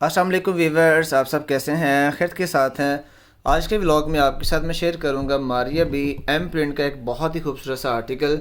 अस्सलाम वालेकुम वीवर्स, आप सब कैसे हैं? खैर के साथ हैं। आज के व्लॉग में आपके साथ मैं शेयर करूंगा मारिया बी एम प्रिंट का एक बहुत ही खूबसूरत सा आर्टिकल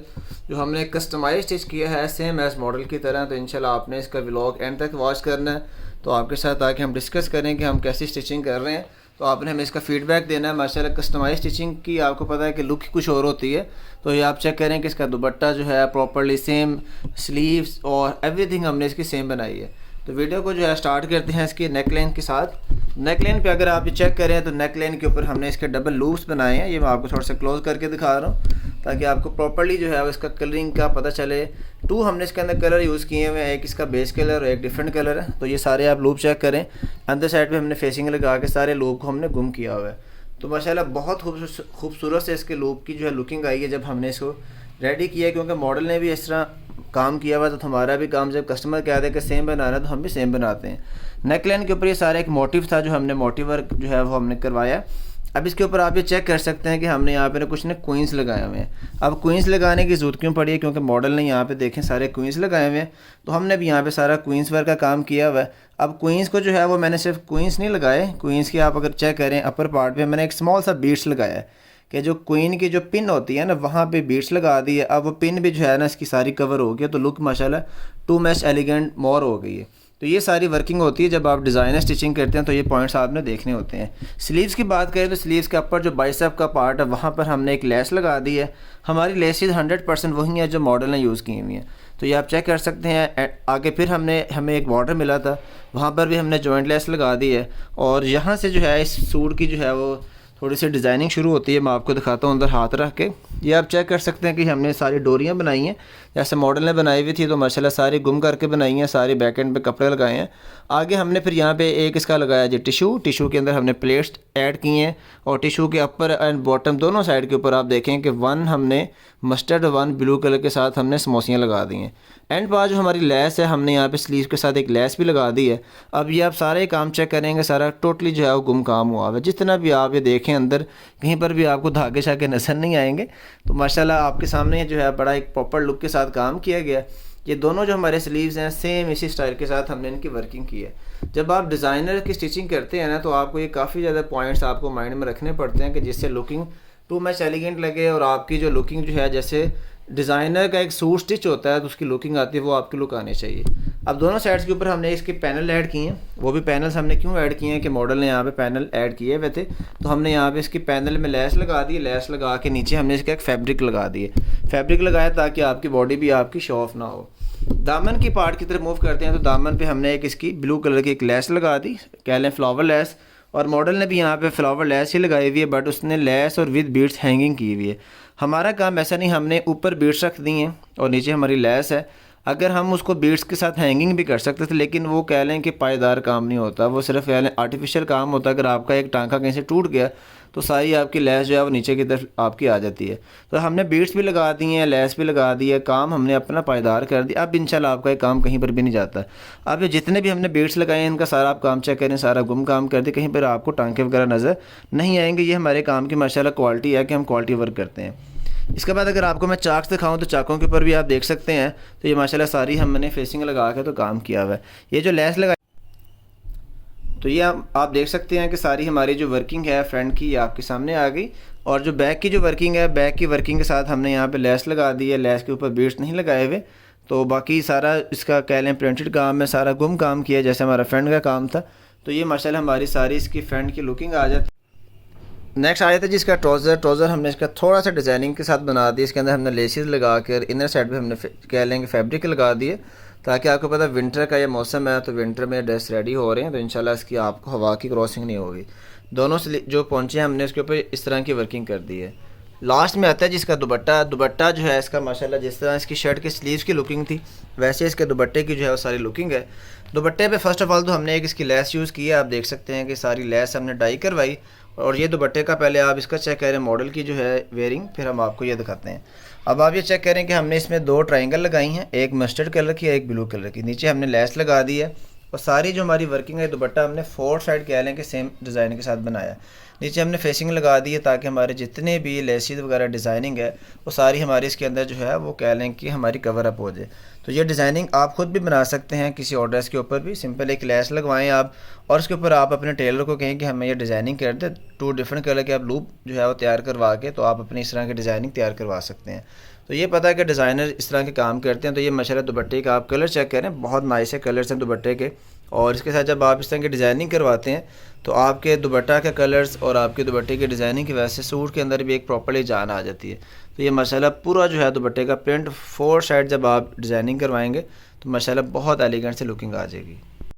जो हमने कस्टमाइज स्टिच किया है सेम एज मॉडल की तरह। तो इंशाल्लाह आपने इसका व्लॉग एंड तक वॉच करना है। तो आपके साथ आके हम डिस्कस करें कि हम कैसी स्टिचिंग कर रहे हैं। तो आपने हमें इसका फीडबैक देना है। माशाल्लाह कस्टमाइज स्टिचिंग की आपको पता है कि लुक ही कुछ और होती है। तो ये आप चेक करें कि इसका दुपट्टा जो है प्रॉपरली सेम, स्लीव्स और एवरीथिंग हमने इसकी सेम बनाई है। तो वीडियो को जो है स्टार्ट करते हैं इसकी नेकलाइन के साथ। नेकलाइन पे अगर आप ये चेक करें तो नेकलाइन के ऊपर हमने इसके डबल लूप्स बनाए हैं। ये मैं आपको थोड़ा सा क्लोज करके दिखा रहा हूँ ताकि आपको प्रॉपर्ली जो है इसका कलरिंग का पता चले। टू हमने इसके अंदर कलर यूज़ किए हुए हैं, एक इसका बेस कलर और एक डिफरेंट कलर है। तो ये सारे आप लूप चेक करें। अंदर साइड पे हमने फेसिंग लगा के सारे लूप को हमने गुम किया हुआ है। तो माशाल्लाह बहुत खूबसूरत से इसके लूप की जो है लुकिंग आई है जब हमने इसको रेडी किया, क्योंकि मॉडल ने भी इस तरह काम किया हुआ। तो हमारा भी काम, जब कस्टमर कहते हैं कि सेम बनाना है तो हम भी सेम बनाते हैं। नेकलाइन के ऊपर ये सारा एक मोटिव था जो हमने मोटिव वर्क जो है वो हमने करवाया। अब इसके ऊपर आप ये चेक कर सकते हैं कि हमने यहाँ पे कुछ ने क्वींस लगाए हुए हैं। अब क्वींस लगाने की ज़रूरत क्यों पड़ी है? क्योंकि मॉडल ने यहाँ पे देखें सारे क्वींस लगाए हुए हैं। तो हमने भी यहाँ पे सारा क्वींस वर्क का काम किया हुआ है। अब क्वींस को जो है वो मैंने सिर्फ क्वींस नहीं लगाए, क्वींस की आप अगर चेक करें अपर पार्ट पे मैंने एक स्मॉल सा बीट्स लगाया है कि जो क्वीन की जो पिन होती है ना वहाँ पे बीट्स लगा दी है। अब वो पिन भी जो है ना इसकी सारी कवर हो गई है। तो लुक माशाल्लाह टू मैच एलिगेंट मोर हो गई है। तो ये सारी वर्किंग होती है जब आप डिज़ाइनर स्टिचिंग करते हैं। तो ये पॉइंट्स आपने देखने होते हैं। स्लीव्स की बात करें तो स्लीव्स के ऊपर जो बाइसेप का पार्ट है वहाँ पर हमने एक लेस लगा दी है। हमारी लेसेस 100% वही है जो मॉडल ने यूज़ की हुई हैं। तो ये आप चेक कर सकते हैं। आगे फिर हमें एक बॉर्डर मिला था, वहाँ पर भी हमने जॉइंट लेस लगा दी है। और यहाँ से जो है इस सूट की जो है वो थोड़ी सी डिज़ाइनिंग शुरू होती है। मैं आपको दिखाता हूँ अंदर हाथ रख के। ये आप चेक कर सकते हैं कि हमने सारी डोरियाँ बनाई हैं जैसे मॉडल ने बनाई हुई थी। तो माशाल्लाह सारी गुम करके बनाई हैं, सारी बैक एंड पे कपड़े लगाए हैं। आगे हमने फिर यहाँ पे एक इसका लगाया जी टिशू के अंदर हमने प्लेट्स ऐड किए हैं। और टिशू के अपर एंड बॉटम दोनों साइड के ऊपर आप देखें कि वन हमने मस्टर्ड वन ब्लू कलर के साथ हमने समोसियाँ लगा दी हैं। एंड बाद जो हमारी लेस है हमने यहाँ पे स्लीव के साथ एक लेस भी लगा दी है। अब ये आप सारे काम चेक करेंगे, सारा टोटली जो है वो गुम काम हुआ है। जितना भी आप ये देखें अंदर कहीं पर भी आपको धागे शागे नजर नहीं आएंगे। तो माशाल्लाह आपके सामने जो है बड़ा एक प्रॉपर लुक के साथ काम किया गया। ये दोनों जो हमारे स्लीव्स हैं सेम इसी स्टाइल के साथ हमने इनकी वर्किंग की है। जब आप डिज़ाइनर की स्टिचिंग करते हैं ना तो आपको ये काफ़ी ज़्यादा पॉइंट्स आपको माइंड में रखने पड़ते हैं कि जिससे लुकिंग टू मैच एलिगेंट लगे और आपकी जो लुकिंग जो है जैसे डिज़ाइनर का एक सूट स्टिच होता है तो उसकी लुकिंग आती है वो आपकी लुक आनी चाहिए। अब दोनों साइड्स के ऊपर हमने इसके पैनल ऐड किए हैं। वो भी पैनल्स हमने क्यों ऐड किए हैं कि मॉडल ने यहाँ पे पैनल ऐड किए हुए थे। तो हमने यहाँ पे इसकी पैनल में लेस लगा दी। लेस लगा के नीचे हमने इसका एक फैब्रिक लगा दिए। फैब्रिक लगाया ताकि आपकी बॉडी भी आपकी शो ऑफ ना हो। दामन की पार्ट की तरफ मूव करते हैं तो दामन पे हमने एक इसकी ब्लू कलर की एक लेस लगा दी, कह लें फ्लावर लेस। और मॉडल ने भी यहाँ पे फ्लावर लेस ही लगाई हुई है, बट उसने लेस और विद बीड्स हैंगिंग की हुई है। हमारा काम ऐसा नहीं, हमने ऊपर बीड्स रख दी हैं और नीचे हमारी लेस है। अगर हम उसको बीड्स के साथ हैंगिंग भी कर सकते थे, लेकिन वो कह लें कि पायदार काम नहीं होता, वो सिर्फ कह लें आर्टिफिशियल काम होता है। अगर आपका एक टांका कहीं से टूट गया तो सारी आपकी लेस जो है वो नीचे की तरफ आपकी आ जाती है। तो हमने बीड्स भी लगा दी हैं, लेस भी लगा दी है, काम हमने अपना पायदार कर दिया। अब इंशाल्लाह आपका ये काम कहीं पर भी नहीं जाता। अब ये जितने भी हमने बीड्स लगाए हैं इनका सारा आप काम चेक करें, सारा गुम काम कर दिए, कहीं पर आपको टांके वगैरह नज़र नहीं आएंगे। ये हमारे काम की माशाल्लाह क्वालिटी है कि हम क्वालिटी वर्क करते हैं। इसके बाद अगर आपको मैं चाक्स दिखाऊं तो चाकों के ऊपर भी आप देख सकते हैं। तो ये माशाल्लाह सारी हमने फेसिंग लगा के तो काम किया हुआ है। ये जो लेस लगा तो ये आप देख सकते हैं कि सारी हमारी जो वर्किंग है फ्रंट की आपके सामने आ गई। और जो बैक की जो वर्किंग है, बैक की वर्किंग के साथ हमने यहाँ पे लेस लगा दी है। लेस के ऊपर बीड्स नहीं लगाए हुए। तो बाकी सारा इसका कह लें प्रिंटेड काम है, सारा गुम काम किया जैसे हमारा फ्रंट का काम था। तो ये माशाल्लाह हमारी सारी इसकी फ्रंट की लुकिंग आ जाती। नेक्स्ट आ जाता है जिसका ट्राउज़र हमने इसका थोड़ा सा डिज़ाइनिंग के साथ बना दिया। इसके अंदर हमने लेसेस लगा कर इनर साइड पे हमने कह लेंगे फैब्रिक लगा दिए ताकि आपको पता विंटर का ये मौसम है तो विंटर में ड्रेस रेडी हो रहे हैं। तो इंशाल्लाह इसकी आपको हवा की क्रॉसिंग नहीं होगी। दोनों से जो पहुँचे हमने इसके ऊपर इस तरह की वर्किंग कर दी है। लास्ट में आता है जिसका दुपट्टा जो है इसका माशाल्लाह जिस तरह इसकी शर्ट के स्लीव्स की लुकिंग थी वैसे इसके दुपट्टे की जो है वो सारी लुकिंग है। दुपट्टे पे फर्स्ट ऑफ ऑल तो हमने एक इसकी लेस यूज़ की है। आप देख सकते हैं कि सारी लेस हमने डाई करवाई। और ये दुपट्टे का पहले आप इसका चेक करें मॉडल की जो है वेयरिंग, फिर हम आपको ये दिखाते हैं। अब आप ये चेक करें कि हमने इसमें दो ट्रायंगल लगाई हैं, एक मस्टर्ड कलर की एक ब्लू कलर की। नीचे हमने लेस लगा दी है और सारी जो हमारी वर्किंग है दुपट्टा हमने फोर साइड कह लें कि सेम डिज़ाइन के साथ बनाया। नीचे हमने फेसिंग लगा दी है ताकि हमारे जितने भी लेसिस वगैरह डिज़ाइनिंग है वो सारी हमारी इसके अंदर जो है वो कह लें कि हमारी कवर अप हो जाए। तो ये डिज़ाइनिंग आप ख़ुद भी बना सकते हैं किसी और ड्रेस के ऊपर भी। सिंपल एक लेस लगवाएं आप और उसके ऊपर आप अपने टेलर को कहें कि हमें ये डिज़ाइनिंग कर दे, 2 डिफरेंट कलर के आप लूप जो है वो तैयार करवा के तो आप अपनी इस तरह की डिज़ाइनिंग तैयार करवा सकते हैं। तो ये पता है कि डिज़ाइनर इस तरह के काम करते हैं। तो ये माशाल्लाह दुपट्टे का आप कलर चेक करें, बहुत नाइस है कलर्स हैं दुपट्टे के। और इसके साथ जब आप इस तरह की डिज़ाइनिंग करवाते हैं तो आपके दुपट्टा के कलर्स और आपके दुपट्टे की डिज़ाइनिंग की वजह से सूट के अंदर भी एक प्रॉपर्ली जान आ जाती है। तो ये माशाल्लाह पूरा जो है दुपट्टे का प्रिंट 4 साइड जब आप डिज़ाइनिंग करवाएंगे तो माशाल्लाह बहुत एलिगेंट से लुकिंग आ जाएगी।